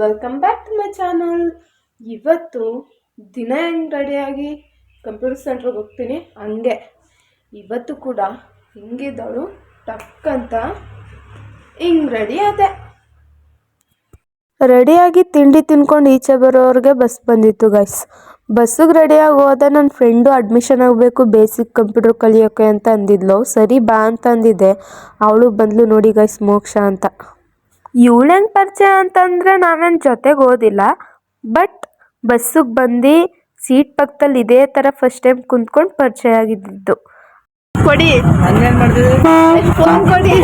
Welcome back to my channel. ಇವತ್ತು ದಿನ ಹೆಂಗೆ ರೆಡಿಯಾಗಿ ಕಂಪ್ಯೂಟರ್ ಸೆಂಟ್ರಿಗೆ ಹೋಗ್ತೀನಿ ಹಂಗೆ ಇವತ್ತು ಕೂಡ ಹಿಂಗಿದ್ದವಳು ಟಕ್ ಅಂತ ಹಿಂಗೆ ರೆಡಿ ಆದೆ. ರೆಡಿಯಾಗಿ ತಿಂಡಿ ತಿನ್ಕೊಂಡು ಈಚೆ ಬರೋರಿಗೆ ಬಸ್ ಬಂದಿತ್ತು ಗೈಸ್. ಬಸ್ಸಿಗೆ ರೆಡಿಯಾಗಿ ಹೋದ ನನ್ನ ಫ್ರೆಂಡು ಅಡ್ಮಿಷನ್ ಆಗಬೇಕು ಬೇಸಿಕ್ ಕಂಪ್ಯೂಟರ್ ಕಲಿಯೋಕ್ಕೆ ಅಂತ ಅಂದಿದ್ಲು. ಸರಿ ಬಾ ಅಂತ ಅಂದಿದ್ದೆ. ಅವಳು ಬಂದ್ಲು ನೋಡಿ ಗೈಸ್, ಮೋಕ್ಷ ಅಂತ. ಇವಳೇನು ಪರಿಚಯ ಅಂತಂದರೆ ನಾವೇನು ಜೊತೆಗೆ ಓದಿಲ್ಲ, ಬಟ್ ಬಸ್ಸಿಗೆ ಬಂದು ಸೀಟ್ ಪಕ್ಕದಲ್ಲಿ ಇದೇ ಥರ ಫಸ್ಟ್ ಟೈಮ್ ಕುಂತ್ಕೊಂಡು ಪರಿಚಯ ಆಗಿದ್ದು. ಕೊಡಿ ಫೋನ್ ಕೊಡಿ.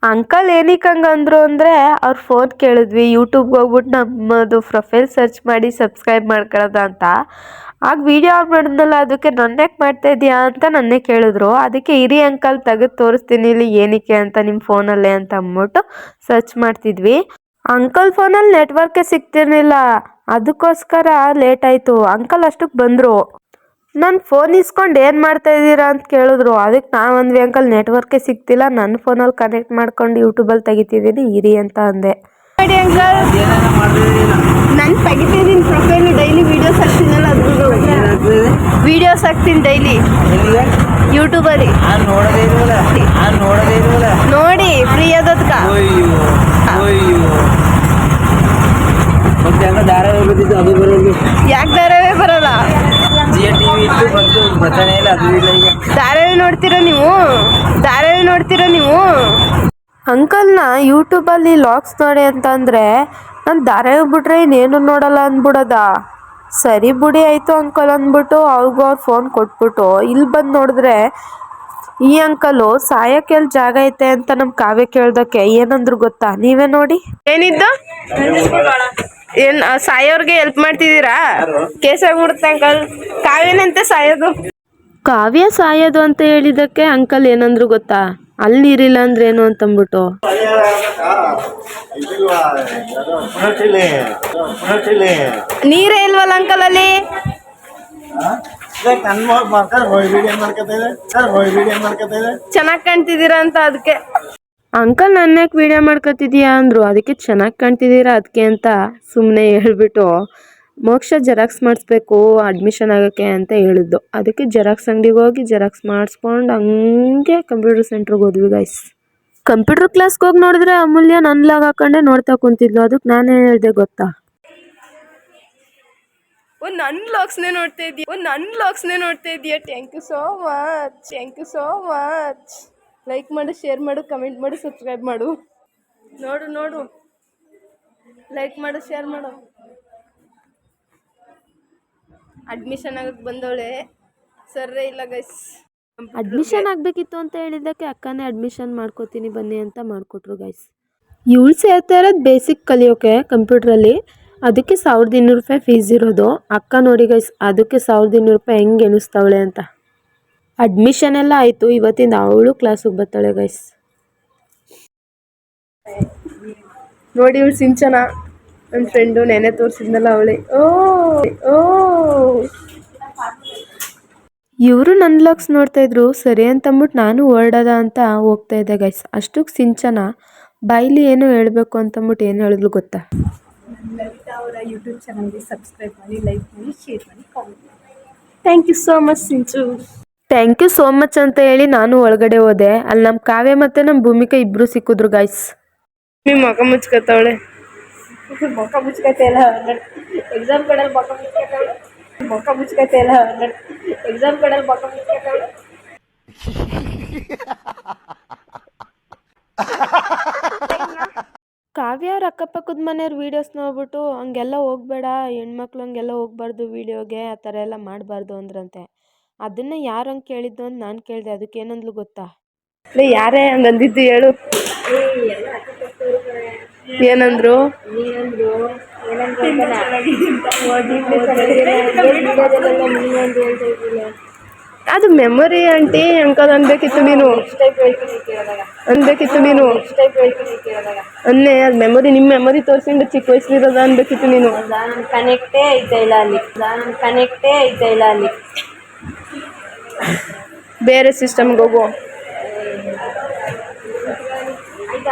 ಅಂಕಲ್ ಏನಕ್ಕೆ ಹಂಗೆ ಅಂದರು ಅಂದರೆ ಅವ್ರ ಫೋನ್ ಕೇಳಿದ್ವಿ. ಯೂಟ್ಯೂಬ್ಗೆ ಹೋಗ್ಬಿಟ್ಟು ನಮ್ಮದು ಪ್ರೊಫೈಲ್ ಸರ್ಚ್ ಮಾಡಿ ಸಬ್ಸ್ಕ್ರೈಬ್ ಮಾಡ್ಕೊಳ್ಳೋದ ಅಂತ. ಆಗ ವಿಡಿಯೋ ಆನ್ ಮಾಡಿದ್ನಲ್ಲ, ಅದಕ್ಕೆ ನನ್ನೇಕೆ ಮಾಡ್ತಾ ಇದೆಯಾ ಅಂತ ನನ್ನೇ ಕೇಳಿದ್ರು. ಅದಕ್ಕೆ ಇರಿ ಅಂಕಲ್ ತೆಗೆದು ತೋರಿಸ್ತೀನಿ ಇಲ್ಲಿ ಏನಕ್ಕೆ ಅಂತ ನಿಮ್ಮ ಫೋನಲ್ಲೇ ಅಂತ ಅಂದ್ಬಿಟ್ಟು ಸರ್ಚ್ ಮಾಡ್ತಿದ್ವಿ. ಅಂಕಲ್ ಫೋನಲ್ಲಿ ನೆಟ್ವರ್ಕೇ ಸಿಗ್ತಿರ್ಲಿಲ್ಲ, ಅದಕ್ಕೋಸ್ಕರ ಲೇಟ್ ಆಯಿತು. ಅಂಕಲ್ ಅಷ್ಟಕ್ಕೆ ಬಂದರು. ನನ್ನ ಫೋನ್ ಇಸ್ಕೊಂಡು ಏನು ಮಾಡ್ತಾ ಇದ್ದೀರಾ ಅಂತ ಕೇಳಿದ್ರು. ಅದಕ್ಕೆ ನಾವಂದ್ವಿ ಅಂಕಲ್ ನೆಟ್ವರ್ಕೇ ಸಿಗ್ತಿಲ್ಲ, ನನ್ನ ಫೋನಲ್ಲಿ ಕನೆಕ್ಟ್ ಮಾಡ್ಕೊಂಡು ಯೂಟ್ಯೂಬಲ್ಲಿ ತೆಗಿತಿದ್ದೀನಿ ಇರಿ ಅಂತ ಅಂದೆ. ನೋಡಿ ಅಂಕಲ್, ನಾನು ತೆಗಿತಿದ್ದೀನಿ ಪ್ರೊಫೈಲ್, ಡೈಲಿ ವೀಡಿಯೋಸ್ ಹಾಕ್ತೀನಲ್ಲ, ಅದ್ರದ್ದು ವೀಡಿಯೋಸ್ ಹಾಕ್ತೀನಿ ಡೈಲಿ ಯೂಟ್ಯೂಬಲ್ಲಿ. ನೋಡಿ ಫ್ರೀ ಆದದ್ಕ. ಯಾಕೆ ಧಾರಾವಾಹಿ ಬರಲ್ಲ? ಧಾರಾವಾಹಿ ನೋಡ್ತೀರಾ ನೀವು? ಅಂಕಲ್ನ ಯೂಟ್ಯೂಬಲ್ಲಿ ಲಾಗ್ಸ್ ನೋಡಿ ಅಂತಂದರೆ ನಾನು ಧಾರಾವಾಹಿ ಬಿಟ್ರೆ ಇನ್ನೇನು ನೋಡಲ್ಲ ಅಂದ್ಬಿಡೋದ. ಸರಿ ಬುಡಿ ಆಯಿತು ಅಂಕಲ್ ಅಂದ್ಬಿಟ್ಟು ಅವ್ರಿಗೂ ಅವ್ರ ಫೋನ್ ಕೊಟ್ಬಿಟ್ಟು ಇಲ್ಲಿ ಬಂದು ನೋಡಿದ್ರೆ ಈ ಅಂಕಲು ಸಾಯಕ್ಕೆ ಎಲ್ಲಿ ಜಾಗ ಐತೆ ಅಂತ ನಮ್ಮ ಕಾವ್ಯ ಕೇಳ್ದಕ್ಕೆ ಏನಂದ್ರು ಗೊತ್ತಾ? ನೀವೇ ನೋಡಿ. ಏನಿದ್ದು? ಏನ್ ಸಾಯೋರ್ಗೆ ಹೆಲ್ಪ್ ಮಾಡ್ತಿದ್ದೀರಾ? ಕೇಸ್ ಆಗ್ಬಿಡುತ್ತೆ ಅಂಕಲ್. ಕಾವ್ಯನಂತೆ ಸಾಯೋದು. ಕಾವ್ಯ ಸಾಯೋದು ಅಂತ ಹೇಳಿದಕ್ಕೆ ಅಂಕಲ್ ಏನಂದ್ರು ಗೊತ್ತಾ? ಅಲ್ಲಿ ನೀರಿಲ್ಲ ಅಂದ್ರೆ ಏನು ಅಂತಂದ್ಬಿಟ್ಟು. ನೀರೇ ಇಲ್ವಲ್ಲ ಅಂಕಲ್ ಅಲ್ಲಿ. ಚೆನ್ನಾಗಿ ಕಾಣ್ತಿದ್ದೀರಾ ಅಂತ ಅದಕ್ಕೆ. ಅಂಕಲ್ ನನ್ನಕ್ಕೆ ವಿಡಿಯೋ ಮಾಡ್ಕೊತಿದೀಯಾ ಅಂದರು. ಅದಕ್ಕೆ ಚೆನ್ನಾಗಿ ಕಾಣ್ತಿದ್ದೀರಾ ಅದಕ್ಕೆ ಅಂತ ಸುಮ್ಮನೆ ಹೇಳ್ಬಿಟ್ಟು ಮೋಕ್ಷ ಜೆರಾಕ್ಸ್ ಮಾಡಿಸ್ಬೇಕು ಅಡ್ಮಿಷನ್ ಆಗೋಕ್ಕೆ ಅಂತ ಹೇಳಿದ್ದು. ಅದಕ್ಕೆ ಜೆರಾಕ್ಸ್ ಅಂಗಡಿಗೆ ಹೋಗಿ ಜೆರಾಕ್ಸ್ ಮಾಡಿಸ್ಕೊಂಡು ಹಂಗೆ ಕಂಪ್ಯೂಟರ್ ಸೆಂಟ್ರಿಗೆ ಹೋದ್ವಿ ಗೈಸ್. ಕಂಪ್ಯೂಟರ್ ಕ್ಲಾಸ್ಗೆ ಹೋಗಿ ನೋಡಿದ್ರೆ ಅಮೂಲ್ಯ ನನ್ನ ಲಾಗ್ ಹಾಕೊಂಡೆ ನೋಡ್ತಾ ಕುಂತಿದ್ಲು. ಅದಕ್ಕೆ ನಾನೇನು ಹೇಳಿದೆ ಗೊತ್ತಾ? ನನ್ನ ಲಾಗ್ಸ್ನೇ ನೋಡ್ತಾ ಇದೀಯ. Thank you so much. Like ಮಾಡು, ಶೇರ್ ಮಾಡು, ಕಮೆಂಟ್ ಮಾಡು, ಸಬ್ಸ್ಕ್ರೈಬ್ ಮಾಡು. ನೋಡು ಲೈಕ್ ಮಾಡು, ಶೇರ್ ಮಾಡು. ಅಡ್ಮಿಷನ್ ಆಗಕ್ಕೆ ಬಂದವಳೆ ಸರ್ರೇ ಇಲ್ಲ ಗೈಸ್. ಅಡ್ಮಿಷನ್ ಆಗಬೇಕಿತ್ತು ಅಂತ ಹೇಳಿದ್ದಕ್ಕೆ ಅಕ್ಕನೇ ಅಡ್ಮಿಷನ್ ಮಾಡ್ಕೋತೀನಿ ಬನ್ನಿ ಅಂತ ಮಾಡಿಕೊಟ್ರು ಗೈಸ್. ಇವಳು ಸೇರ್ತಾ ಇರೋದು ಬೇಸಿಕ್ ಕಲಿಯೋಕೆ ಕಂಪ್ಯೂಟ್ರಲ್ಲಿ. ಅದಕ್ಕೆ 1200 ರೂಪಾಯಿ ಫೀಸ್ ಇರೋದು. ಅಕ್ಕ ನೋಡಿ ಗೈಸ್, ಅದಕ್ಕೆ 1200 ರೂಪಾಯಿ ಹೆಂಗೆ ಎಣಿಸ್ತಾವಳೆ ಅಂತ. ಅಡ್ಮಿಷನ್ ಎಲ್ಲ ಆಯಿತು. ಇವತ್ತಿಂದ ಅವಳು ಕ್ಲಾಸಿಗೆ ಬರ್ತಾಳೆ ಗೈಸ್. ನೋಡಿ ಇವಳು ಸಿಂಚನ, ನನ್ನ ಫ್ರೆಂಡು, ನೆನೆ ತೋರಿಸಿದ್ನಲ್ಲ ಅವಳೆ. ಇವರು ನನ್ನ ಲಾಗ್ಸ್ ನೋಡ್ತಾ ಇದ್ರು. ಸರಿ ಅಂತಂದ್ಬಿಟ್ಟು ನಾನು ಹೊರಡೋದ ಅಂತ ಹೋಗ್ತಾ ಇದ್ದೆ ಗೈಸ್. ಅಷ್ಟಕ್ಕೆ ಸಿಂಚನ ಬಾಯಿಲಿ ಏನೋ ಹೇಳಬೇಕು ಅಂತಂದ್ಬಿಟ್ಟು ಏನು ಹೇಳಿದ್ಲು ಗೊತ್ತಾ? ಅವರ ಯೂಟ್ಯೂಬ್ ಚಾನಲ್ಗೆ ಸಬ್ಸ್ಕ್ರೈಬ್ ಮಾಡಿ, ಲೈಕ್ ಮಾಡಿ, ಶೇರ್ ಮಾಡಿ, ಕಾಮೆಂಟ್ ಮಾಡಿ. Thank you so much Sinchu. Thank you so much ಅಂತ ಹೇಳಿ ನಾನು ಒಳಗಡೆ ಹೋದೆ. ಅಲ್ಲಿ ನಮ್ಮ ಕಾವ್ಯ ಮತ್ತು ನಮ್ಮ ಭೂಮಿಕಾ ಇಬ್ಬರು ಸಿಕ್ಕಿದ್ರು ಗೈಸ್. ನಿಮ್ಮ ಮಗ ಮುಚ್ಕತ್ತವಳೆ. ಮೊಕ್ಕ ಮುಚ್ಕತ್ತೆ ಎಲ್ಲ ಎಕ್ಸಾಮ್ ಕಡಲ್ಲಿ ಮೊಕ್ಕ ಮುಚ್ಕತ್ತವಳೆ. ಎಕ್ಸಾಮ್ ಕಡಲ್ಲಿ ಮೊಕ್ಕ ಮುಚ್ಕತ್ತವಳೆ. ಕಾವ್ಯ ಅವ್ರ ಅಕ್ಕಪಕ್ಕದ ಮನೆಯವ್ರ ವೀಡಿಯೋಸ್ ನೋಡ್ಬಿಟ್ಟು ಹಂಗೆಲ್ಲ ಹೋಗ್ಬೇಡ, ಹೆಣ್ಮಕ್ಳು ಹಂಗೆಲ್ಲ ಹೋಗ್ಬಾರ್ದು ವೀಡಿಯೋಗೆ, ಆ ಥರ ಎಲ್ಲ ಮಾಡಬಾರ್ದು ಅಂದ್ರಂತೆ. ಅದನ್ನೇ ಯಾರು ಹಂಗೆ ಕೇಳಿದ್ದು ಅಂತ ನಾನು ಕೇಳಿದೆ. ಅದಕ್ಕೆ ಏನಂದ್ಲು ಗೊತ್ತಾ? ಯಾರೇ ಹಂಗೆ ಅಂದಿದ್ದು ಹೇಳು. ಏನಂದ್ರು? ಅದು ಮೆಮೊರಿ ಆಂಟಿ ಅಂಕಲ್ ಅನ್ಬೇಕಿತ್ತು ನೀನು. ಅನ್ನೇ ಅದು ಮೆಮೊರಿ. ನಿಮ್ಮ ಮೆಮೊರಿ ತೋರಿಸಿಂದ ಚಿಕ್ಕ ವಯಸ್ಸಿರೋದ ಅನ್ಬೇಕಿತ್ತು ನೀನು. ಕನೆಕ್ಟೇ ಇದ್ದ ಇಲ್ಲ ಅಲ್ಲಿ. ಬೇರೆ ಸಿಸ್ಟಮ್ಗೆ ಹೋಗು.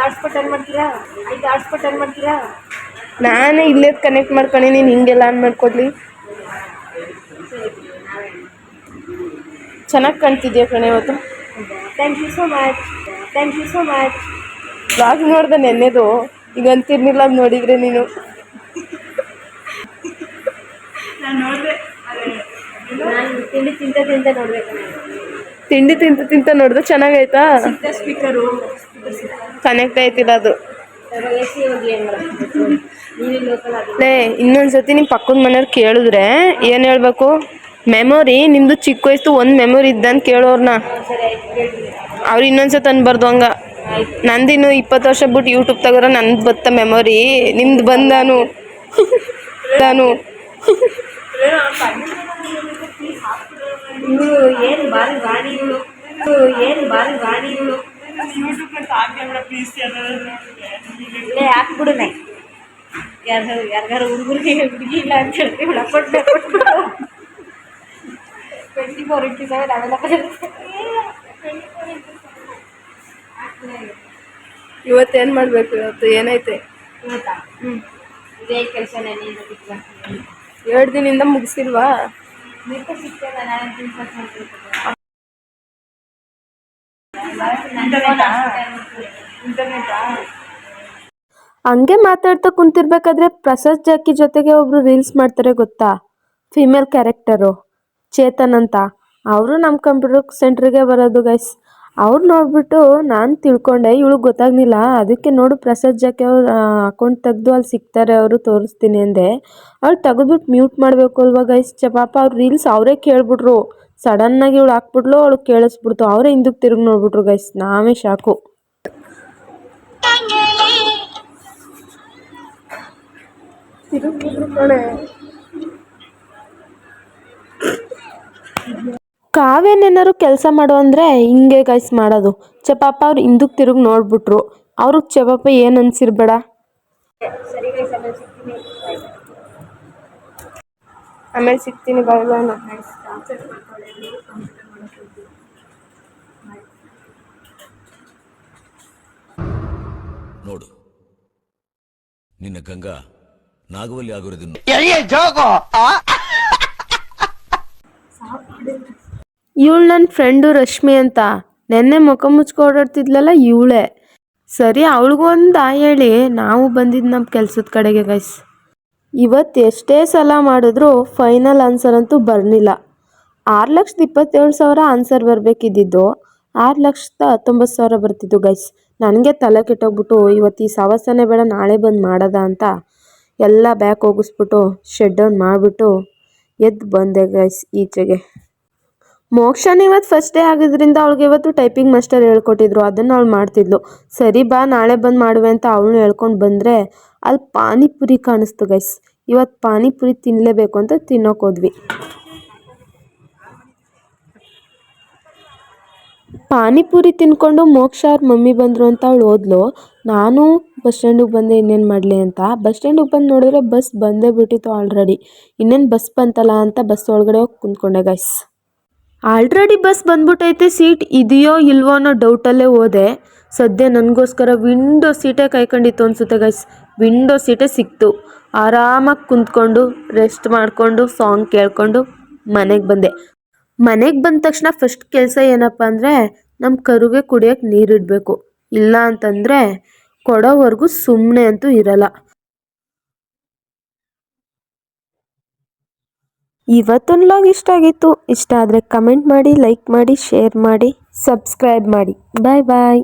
ನಾನು ಇಲ್ಲೇ ಕನೆಕ್ಟ್ ಮಾಡ್ಕೊಂಡು ನೀನು ಹಿಂಗೆಲ್ಲ ಆನ್ ಮಾಡ್ಕೊಡ್ಲಿ. ಚೆನ್ನಾಗಿ ಕಾಣ್ತಿದ್ಯಾ ಕಣೆ ಇವತ್ತು. Thank you so much. Blog ನೋಡ್ದೆ ನೆನ್ನೆದು, ಈಗ ಅಂತಿರ್ನಿಲ್ಲ ಅದು ನೋಡಿದ್ರೆ ನೀನು. ತಿಂಡಿ ತಿಂತ ನೋಡಿದ್ರೆ ಚೆನ್ನಾಗೈತಾ? ಕನೆಕ್ಟ್ ಆಯ್ತಿಲ್ಲ ಅದು. ಇನ್ನೊಂದ್ಸತಿ ನಿಮ್ಮ ಪಕ್ಕದ ಮನೆಯವ್ರು ಕೇಳಿದ್ರೆ ಏನು ಹೇಳ್ಬೇಕು? ಮೆಮೊರಿ ನಿಮ್ದು ಚಿಕ್ಕ ವಯಸ್ಸು ಒಂದು ಮೆಮೊರಿ ಇದ್ದಂತ ಕೇಳೋರ್ನ. ಅವ್ರು ಇನ್ನೊಂದ್ಸತಿ ಅನ್ಬಾರ್ದು ಹಂಗ. ನಂದಿನ್ನು 20 ವರ್ಷ ಬಿಟ್ಟು ಯೂಟ್ಯೂಬ್ ತಗೋರ ನಂದು ಬತ್ತ ಮೆಮೊರಿ, ನಿಮ್ದು ಬಂದಾನು ನಾನು ಏನು ಬಾರಿ ಗಾಡಿಗಳು. ಹಾಕ್ಬಿಡುನೆ ಯಾರ್ಗಾರ ಹುಡುಗರಿಗೆ ಹುಡುಗಿ ಇಲ್ಲ ಅಂತ ಹೇಳ್ತೀವಿ. 24/7 ಅವೆಲ್ಲ ಇವತ್ತೇನು ಮಾಡಬೇಕು? ಇವತ್ತು ಏನೈತೆ? ಇದೇ ಕೆಲಸನೇ. 2 ದಿನದಿಂದ ಮುಗಿಸಿಲ್ವಾ? ಹಂಗೆ ಮಾತಾಡ್ತಾ ಕುಂತಿರ್ಬೇಕಾದ್ರೆ ಪ್ರಸಾದ್ ಜಾಕಿ ಜೊತೆಗೆ ಒಬ್ರು ರೀಲ್ಸ್ ಮಾಡ್ತಾರೆ ಗೊತ್ತಾ? ಫಿಮೇಲ್ ಕ್ಯಾರೆಕ್ಟರು ಚೇತನ್ ಅಂತ. ಅವರು ನಮ್ಮ ಕಂಪ್ಯೂಟರ್ ಸೆಂಟ್ರಿಗೆ ಬರೋದು ಗೈಸ್. ಅವ್ರು ನೋಡ್ಬಿಟ್ಟು ನಾನು ತಿಳ್ಕೊಂಡೆ ಇವಳಿಗೆ ಗೊತ್ತಾಗ್ಲಿಲ್ಲ, ಅದಕ್ಕೆ ನೋಡು ಪ್ರಸಾದ್ ಜಾಕಿ ಅವ್ರ ಅಕೌಂಟ್ ತೆಗೆದು ಅಲ್ಲಿ ಸಿಗ್ತಾರೆ ಅವರು, ತೋರಿಸ್ತೀನಿ ಅಂದೆ. ಅವ್ಳು ತೆಗೆದ್ಬಿಟ್ಟು ಮ್ಯೂಟ್ ಮಾಡಬೇಕು ಅಲ್ವಾ ಗೈಸ್? ಪಾಪ ಅವ್ರು ರೀಲ್ಸ್ ಅವರೇ ಕೇಳ್ಬಿಟ್ರು. ಸಡನ್ನಾಗಿ ಇವಳು ಹಾಕ್ಬಿಟ್ಲು, ಅವಳು ಕೇಳಿಸ್ಬಿಡ್ತು. ಅವರೇ ಹಿಂದಕ್ಕೆ ತಿರುಗಿ ನೋಡ್ಬಿಟ್ರು ಗೈಸ್. ನಾವೇ ಶಾಕು. ಕಾವ್ಯನೇನಾರು ಕೆಲಸ ಮಾಡು ಅಂದರೆ ಹಿಂಗೆ ಗೈಸ್ ಮಾಡೋದು. ಪಾಪ ಅವ್ರು ಹಿಂದಕ್ಕೆ ತಿರುಗಿ ನೋಡ್ಬಿಟ್ರು. ಅವ್ರಿಗೆ ಪಾಪ ಏನು ಅನ್ಸಿರ್ಬೇಡ. ಆಮೇಲೆ ಸಿಗ್ತೀನಿ. ಬಾಯ್ ಬಾಯ್. ನೋಡು, ನಿನ್ನ ಗಂಗಾ ನಾಗವಲ್ಲಿ ಆಗಿರೋದನ್ನು ಇವಳು ನನ್ನ ಫ್ರೆಂಡು ರಶ್ಮಿ ಅಂತ. ನೆನ್ನೆ ಮುಖ ಮುಚ್ಕೊ ಓಡಾಡ್ತಿದ್ಲಲ್ಲ ಇವಳೇ. ಸರಿ, ಅವಳಿಗೊಂದು ಹೇಳಿ ನಾವು ಬಂದಿದ್ದು ನಮ್ಮ ಕೆಲಸದ ಕಡೆಗೆ ಗೈಸ್. ಇವತ್ತು ಎಷ್ಟೇ ಸಲ ಮಾಡಿದ್ರು ಫೈನಲ್ ಆನ್ಸರ್ ಅಂತೂ ಬರಲಿಲ್ಲ. 6,27,000 ಆನ್ಸರ್ ಬರಬೇಕಿದ್ದು 6,19,000 ಬರ್ತಿದ್ದು ಗೈಸ್. ನನಗೆ ತಲೆ ಕೆಟ್ಟೋಗ್ಬಿಟ್ಟು ಇವತ್ತು ಈ ಸವಸನೆ ಬೇಡ, ನಾಳೆ ಬಂದು ಮಾಡೋದ ಅಂತ ಎಲ್ಲ ಬ್ಯಾಕ್ ಹೋಗಿಸ್ಬಿಟ್ಟು ಶೆಡ್ ಡೌನ್ ಮಾಡಿಬಿಟ್ಟು ಎದ್ದು ಬಂದೆ ಗೈಸ್ ಈಚೆಗೆ. ಮೋಕ್ಷನ ಇವತ್ತು ಫಸ್ಟ್ ಡೇ ಆಗಿದ್ರಿಂದ ಅವಳಿಗೆ ಇವತ್ತು ಟೈಪಿಂಗ್ ಮಾಸ್ಟರ್ ಹೇಳ್ಕೊಟ್ಟಿದ್ರು, ಅದನ್ನು ಅವಳು ಮಾಡ್ತಿದ್ಲು. ಸರಿ ಬಾ ನಾಳೆ ಬಂದು ಮಾಡುವೆ ಅಂತ ಅವಳು ಹೇಳ್ಕೊಂಡು ಬಂದರೆ ಅಲ್ಲಿ ಪಾನಿಪುರಿ ಕಾಣಿಸ್ತು ಗೈಸ್. ಇವತ್ತು ಪಾನಿಪುರಿ ತಿನ್ನಲೇಬೇಕು ಅಂತ ತಿನ್ನೋಕೆ ಹೋದ್ವಿ. ಪಾನಿಪುರಿ ತಿನ್ಕೊಂಡು ಮೋಕ್ಷ ಅವ್ರ ಮಮ್ಮಿ ಬಂದರು ಅಂತ ಅವಳು ಹೋದ್ಲು. ನಾನು ಬಸ್ ಸ್ಟ್ಯಾಂಡಿಗೆ ಬಂದೆ, ಇನ್ನೇನು ಮಾಡಲಿ ಅಂತ. ಬಸ್ ಸ್ಟ್ಯಾಂಡಿಗೆ ಬಂದು ನೋಡಿದ್ರೆ ಬಸ್ ಬಂದೇ ಬಿಟ್ಟಿತ್ತು ಆಲ್ರೆಡಿ. ಇನ್ನೇನು ಬಸ್ ಬಂತಲ್ಲ ಅಂತ ಬಸ್ ಒಳಗಡೆ ಹೋಗಿ ಕುಂತ್ಕೊಂಡೆ ಗೈಸ್. ಆಲ್ರೆಡಿ ಬಸ್ ಬಂದ್ಬಿಟ್ಟೈತೆ, ಸೀಟ್ ಇದೆಯೋ ಇಲ್ವೋ ಅನ್ನೋ ಡೌಟಲ್ಲೇ ಹೋದೆ. ಸದ್ಯ ನನಗೋಸ್ಕರ ವಿಂಡೋ ಸೀಟೇ ಕಾಯ್ಕೊಂಡಿತ್ತು ಅನಿಸುತ್ತೆ ಗೈಸ್. ವಿಂಡೋ ಸೀಟೇ ಸಿಕ್ತು. ಆರಾಮಾಗಿ ಕುಂತ್ಕೊಂಡು ರೆಸ್ಟ್ ಮಾಡಿಕೊಂಡು ಸಾಂಗ್ ಕೇಳಿಕೊಂಡು ಮನೆಗೆ ಬಂದೆ. ಮನೆಗೆ ಬಂದ ತಕ್ಷಣ ಫಸ್ಟ್ ಕೆಲಸ ಏನಪ್ಪ ಅಂದರೆ ನಮ್ಮ ಕರುಗೆ ಕುಡಿಯೋಕ್ಕೆ ನೀರಿಡಬೇಕು. ಇಲ್ಲ ಅಂತಂದರೆ ಕೊಡೋವರೆಗೂ ಸುಮ್ಮನೆ ಅಂತೂ ಇರಲ್ಲ. ಇವತ್ತೊಂದು ವ್ಲಾಗ್ ಇಷ್ಟ ಆಗಿತ್ತು. ಇಷ್ಟ ಆದರೆ ಕಮೆಂಟ್ ಮಾಡಿ, ಲೈಕ್ ಮಾಡಿ, ಶೇರ್ ಮಾಡಿ, ಸಬ್ಸ್ಕ್ರೈಬ್ ಮಾಡಿ. ಬಾಯ್ ಬಾಯ್.